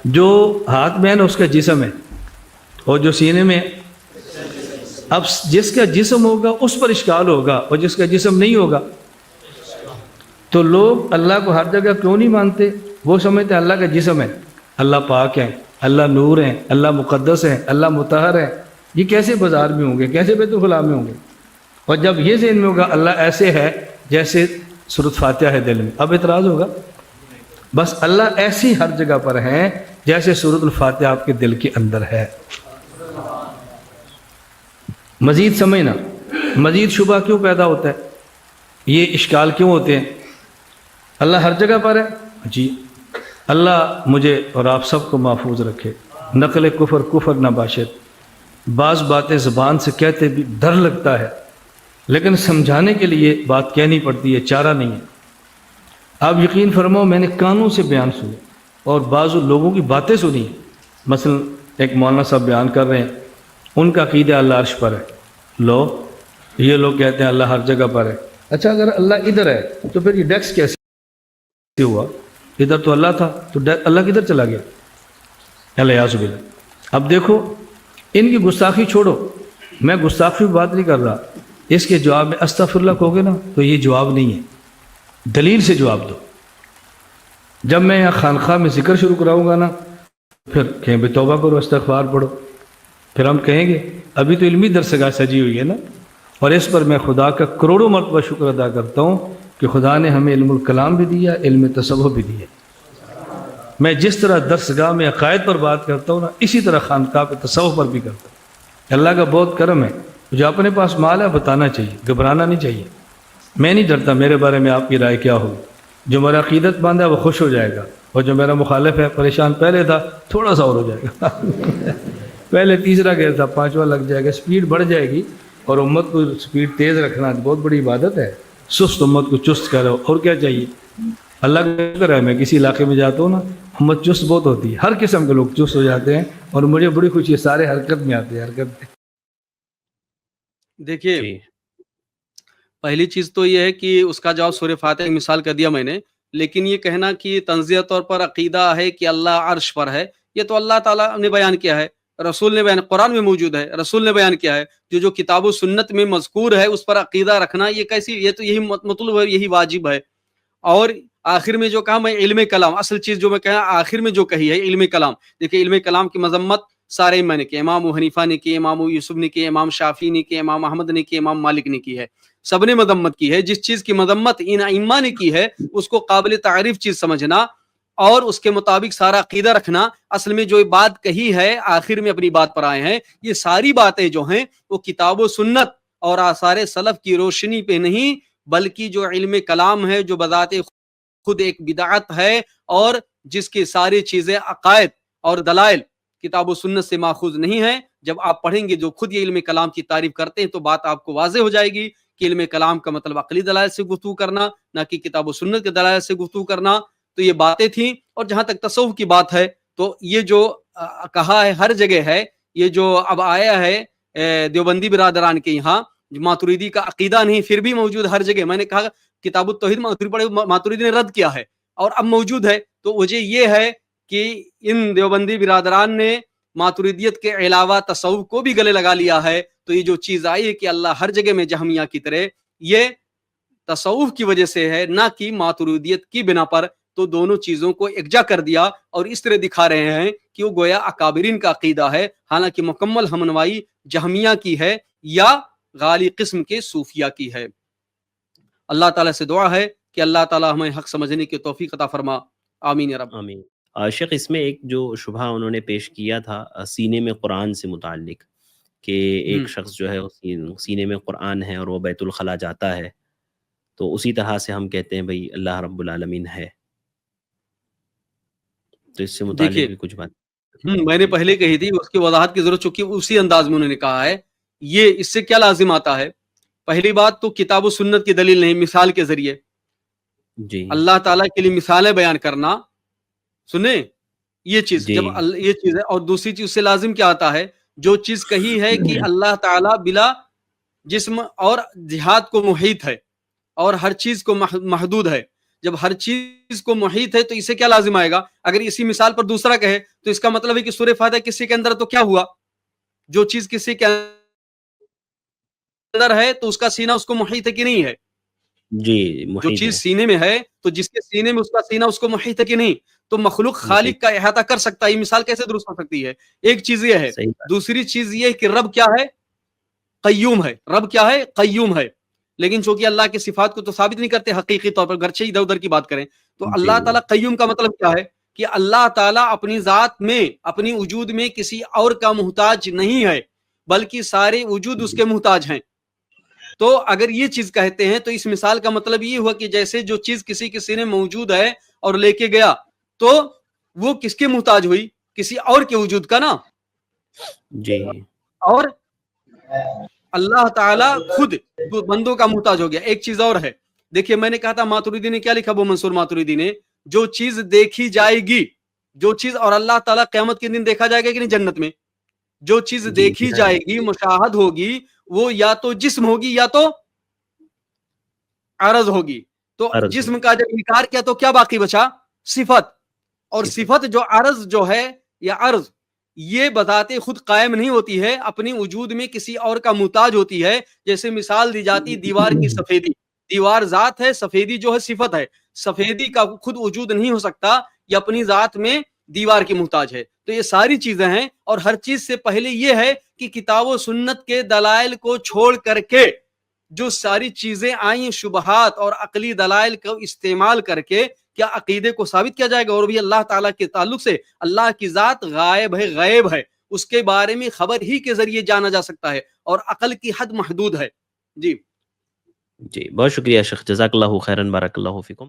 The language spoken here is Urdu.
جو ہاتھ میں ہے نا اس کا جسم ہے، اور جو سینے میں ہے، اب جس کا جسم ہوگا اس پر اشکال ہوگا، اور جس کا جسم نہیں ہوگا تو لوگ اللہ کو ہر جگہ کیوں نہیں مانتے؟ وہ سمجھتے ہیں اللہ کا جسم ہے، اللہ پاک ہے، اللہ نور ہے، اللہ مقدس ہے، اللہ مطہر ہے، یہ کیسے بازار میں ہوں گے، کیسے بیت الخلاء میں ہوں گے؟ اور جب یہ ذہن میں ہوگا اللہ ایسے ہے جیسے سورۃ فاتحہ ہے دل میں، اب اعتراض ہوگا؟ بس اللہ ایسی ہر جگہ پر ہے جیسے سورۃ الفاتحہ آپ کے دل کے اندر ہے۔ مزید سمجھنا، مزید شبہ کیوں پیدا ہوتا ہے، یہ اشکال کیوں ہوتے ہیں؟ اللہ ہر جگہ پر ہے جی، اللہ مجھے اور آپ سب کو محفوظ رکھے، نقل کفر نہ باشد۔ بعض باتیں زبان سے کہتے بھی ڈر لگتا ہے، لیکن سمجھانے کے لیے بات کہنی پڑتی ہے، چارہ نہیں ہے۔ آپ یقین فرماؤ میں نے کانوں سے بیان سنے اور بعض لوگوں کی باتیں سنی، مثلا ایک مولانا صاحب بیان کر رہے ہیں، ان کا عقیدہ اللہ عرش پر ہے، یہ لوگ کہتے ہیں اللہ ہر جگہ پر ہے۔ اچھا اگر اللہ ادھر ہے تو پھر یہ ڈیکس کیسے ہوا؟ ادھر تو اللہ تھا، تو اللہ کدھر چلا گیا؟ الیاذ باللہ۔ اب دیکھو ان کی گستاخی چھوڑو، میں گستاخی بات نہیں کر رہا، اس کے جواب میں استغفر اللہ کہو گے نا تو یہ جواب نہیں ہے، دلیل سے جواب دو۔ جب میں یہاں خانقاہ میں ذکر شروع کراؤں گا نا پھر کہیں بھی توبہ کرو، استغفار پڑھو، پھر ہم کہیں گے ابھی تو علمی درسگاہ سجی ہوئی ہے نا۔ اور اس پر میں خدا کا کروڑوں مرتبہ شکر ادا کرتا ہوں کہ خدا نے ہمیں علم الکلام بھی دیا، علم تصوف بھی دیا۔ میں جس طرح درسگاہ میں عقائد پر بات کرتا ہوں نا، اسی طرح خانقاہ پہ تصوف پر بھی کرتا ہوں۔ اللہ کا بہت کرم ہے، جو اپنے پاس مال ہے بتانا چاہیے، گھبرانا نہیں چاہیے۔ میں نہیں ڈرتا میرے بارے میں آپ کی رائے کیا ہو، جو میرا عقیدت مند ہے وہ خوش ہو جائے گا، اور جو میرا مخالف ہے پریشان پہلے تھا تھوڑا سا اور ہو جائے گا پہلے تیسرا گیا تھا پانچواں لگ جائے گا، سپیڈ بڑھ جائے گی۔ اور امت کو سپیڈ تیز رکھنا بہت بڑی عبادت ہے، سست امت کو چست کرو، اور کیا چاہیے؟ اللہ کا شکر ہے میں کسی علاقے میں جاتا ہوں نا امت چست بہت ہوتی ہے، ہر قسم کے لوگ چست ہو جاتے ہیں، اور مجھے بڑی خوشی ہے، سارے حرکت میں آتے ہیں، حرکت میں۔ دیکھیے جی پہلی چیز تو یہ ہے کہ اس کا جواب سورہ فاتحہ کی مثال کر دیا میں نے، لیکن یہ کہنا کہ تنزیہ طور پر عقیدہ ہے کہ اللہ عرش پر ہے، یہ تو اللہ تعالیٰ نے بیان کیا ہے، رسول نے بیان، قرآن میں موجود ہے، رسول نے بیان کیا ہے۔ جو کتاب و سنت میں مذکور ہے اس پر عقیدہ رکھنا یہ کیسی، یہ تو یہی مطلوب ہے، یہی واجب ہے۔ اور آخر میں جو کہا میں علم کلام، اصل چیز جو میں کہا آخر میں جو کہی ہے علم کلام، دیکھیں علم کلام کی مذمت سارے میں نے کی، امام ابو حنیفہ نے کی، امام ابو یوسف نے کی، امام شافعی نے کی، امام احمد نے کی، امام مالک نے کی ہے، سب نے مذمت کی ہے۔ جس چیز کی مذمت ان ائمہ نے کی ہے اس کو قابل تعریف چیز سمجھنا اور اس کے مطابق سارا عقیدہ رکھنا۔ اصل میں جو بات کہی ہے آخر میں اپنی بات پر آئے ہیں، یہ ساری باتیں جو ہیں وہ کتاب و سنت اور آثار سلف کی روشنی پہ نہیں، بلکہ جو علم کلام ہے جو بذات خود ایک بدعت ہے، اور جس کی ساری چیزیں عقائد اور دلائل کتاب و سنت سے ماخوذ نہیں ہے۔ جب آپ پڑھیں گے جو خود یہ علم کلام کی تعریف کرتے ہیں تو بات آپ کو واضح ہو جائے گی کہ علم کلام کا مطلب عقلی دلائل سے گفتگو کرنا، نہ کہ کتاب و سنت کے دلائل سے گفتگو کرنا۔ تو یہ باتیں تھیں۔ اور جہاں تک تصوف کی بات ہے تو یہ جو کہا ہے ہر جگہ ہے، یہ جو اب آیا ہے دیوبندی برادران کے یہاں، ماتریدی کا عقیدہ نہیں پھر بھی موجود ہر جگہ۔ میں نے کہا کتاب التوحید ماتریدی نے رد کیا ہے اور اب موجود ہے، تو وجہ یہ ہے کہ ان دیوبندی برادران نے ماتریدیت کے علاوہ تصوف کو بھی گلے لگا لیا ہے۔ تو یہ جو چیز آئی ہے کہ اللہ ہر جگہ میں جہمیہ کی طرح، یہ تصوف کی وجہ سے ہے، نہ کہ ماتریدیت کی بنا پر۔ تو دونوں چیزوں کو یکجا کر دیا اور اس طرح دکھا رہے ہیں کہ وہ گویا اکابرین کا عقیدہ ہے، حالانکہ مکمل ہمنوائی جہمیہ کی ہے یا غالی قسم کے صوفیہ کی ہے۔ اللہ تعالیٰ سے دعا ہے کہ اللہ تعالیٰ ہمیں حق سمجھنے کی توفیق عطا فرما، آمین یا رب۔ آمین۔ شیخ اس میں ایک جو شبہ انہوں نے پیش کیا تھا سینے میں قرآن سے متعلق، کہ ایک شخص جو ہے سینے میں قرآن ہے اور وہ بیت الخلاء جاتا ہے، تو اسی طرح سے ہم کہتے ہیں بھئی اللہ رب العالمین ہے، تو اس سے متعلق دیکھیے بھی کچھ بات۔ میں نے پہلے کہی تھی، اس کی وضاحت کی ضرورت، چونکہ اسی انداز میں انہوں نے کہا ہے۔ یہ اس سے کیا لازم آتا ہے؟ پہلی بات تو کتاب و سنت کی دلیل نہیں، مثال کے ذریعے جی اللہ تعالیٰ کے لیے مثالیں بیان کرنا، سنیں یہ چیز جی جب یہ چیز ہے۔ اور دوسری چیز سے لازم کیا آتا ہے؟ جو چیز کہی ہے کہ اللہ تعالیٰ بلا جسم اور جہاد کو محیط ہے اور ہر چیز کو محدود ہے، جب ہر چیز کو محیط ہے تو اسے کیا لازم آئے گا؟ اگر اسی مثال پر دوسرا کہے تو اس کا مطلب ہے کہ سورہ فاتحہ کسی کے اندر تو کیا ہوا؟ جو چیز کسی کے اندر ہے تو اس کا سینہ اس کو محیط ہے کہ نہیں ہے؟ جی جو محیط چیز ہے سینے میں ہے تو جس کے سینے میں اس کا سینہ اس کو محیط ہے کہ نہیں؟ تو مخلوق محیط خالق کا احاطہ کر سکتا ہے، یہ مثال کیسے درست ہو سکتی ہے؟ ایک چیز یہ ہے، صحیح بات دوسری چیز یہ ہے کہ رب کیا ہے؟ قیوم ہے. رب کیا ہے؟ قیوم ہے. لیکن چونکہ اللہ کی صفات کو تو ثابت نہیں کرتے حقیقی طور پر، گرچہ ادھر ادھر کی بات کریں تو جی اللہ تعالیٰ قیوم کا مطلب کیا ہے؟ کہ اللہ تعالیٰ اپنی ذات میں، اپنی وجود میں کسی اور کا محتاج نہیں ہے، بلکہ سارے وجود اس کے محتاج ہیں. تو اگر یہ چیز کہتے ہیں تو اس مثال کا مطلب یہ ہوا کہ جیسے جو چیز کسی کے سینے میں موجود ہے اور لے کے گیا تو وہ کس کے محتاج ہوئی؟ کسی اور کے وجود کا نا. جی اور اللہ تعالیٰ خود بندوں کا محتاج ہو گیا. ایک چیز اور ہے، دیکھیے میں نے کہا تھا ماتوریدی نے کیا لکھا، ابو منصور ماتوریدی نے، جو چیز دیکھی جائے گی، جو چیز، اور اللہ تعالیٰ قیامت کے دن دیکھا جائے گا کہ نہیں جنت میں؟ جو چیز جی دیکھی جائے گی، مشاہد ہوگی، وہ یا تو جسم ہوگی یا تو عرض ہوگی. تو عرض جسم کا جب انکار کیا تو کیا باقی بچا؟ صفت. اور صفت. صفت جو عرض جو ہے یا عرض، یہ بذات خود قائم نہیں ہوتی ہے، اپنی وجود میں کسی اور کا محتاج ہوتی ہے. جیسے مثال دی جاتی دیوار کی سفیدی، دیوار ذات ہے، سفیدی جو ہے صفت ہے. سفیدی کا خود وجود نہیں ہو سکتا، یہ اپنی ذات میں دیوار کی محتاج ہے. تو یہ ساری چیزیں ہیں، اور ہر چیز سے پہلے یہ ہے کہ کتاب و سنت کے دلائل کو چھوڑ کر کے جو ساری چیزیں آئیں شبہات اور عقلی دلائل کو استعمال کر کے کیا عقیدے کو ثابت کیا جائے گا. اور بھی اللہ تعالیٰ کے تعلق سے اللہ کی ذات غائب ہے، غیب ہے، اس کے بارے میں خبر ہی کے ذریعے جانا جا سکتا ہے، اور عقل کی حد محدود ہے. جی جی بہت شکریہ شیخ، جزاک اللہ خیرن، بارک اللہ فیکم.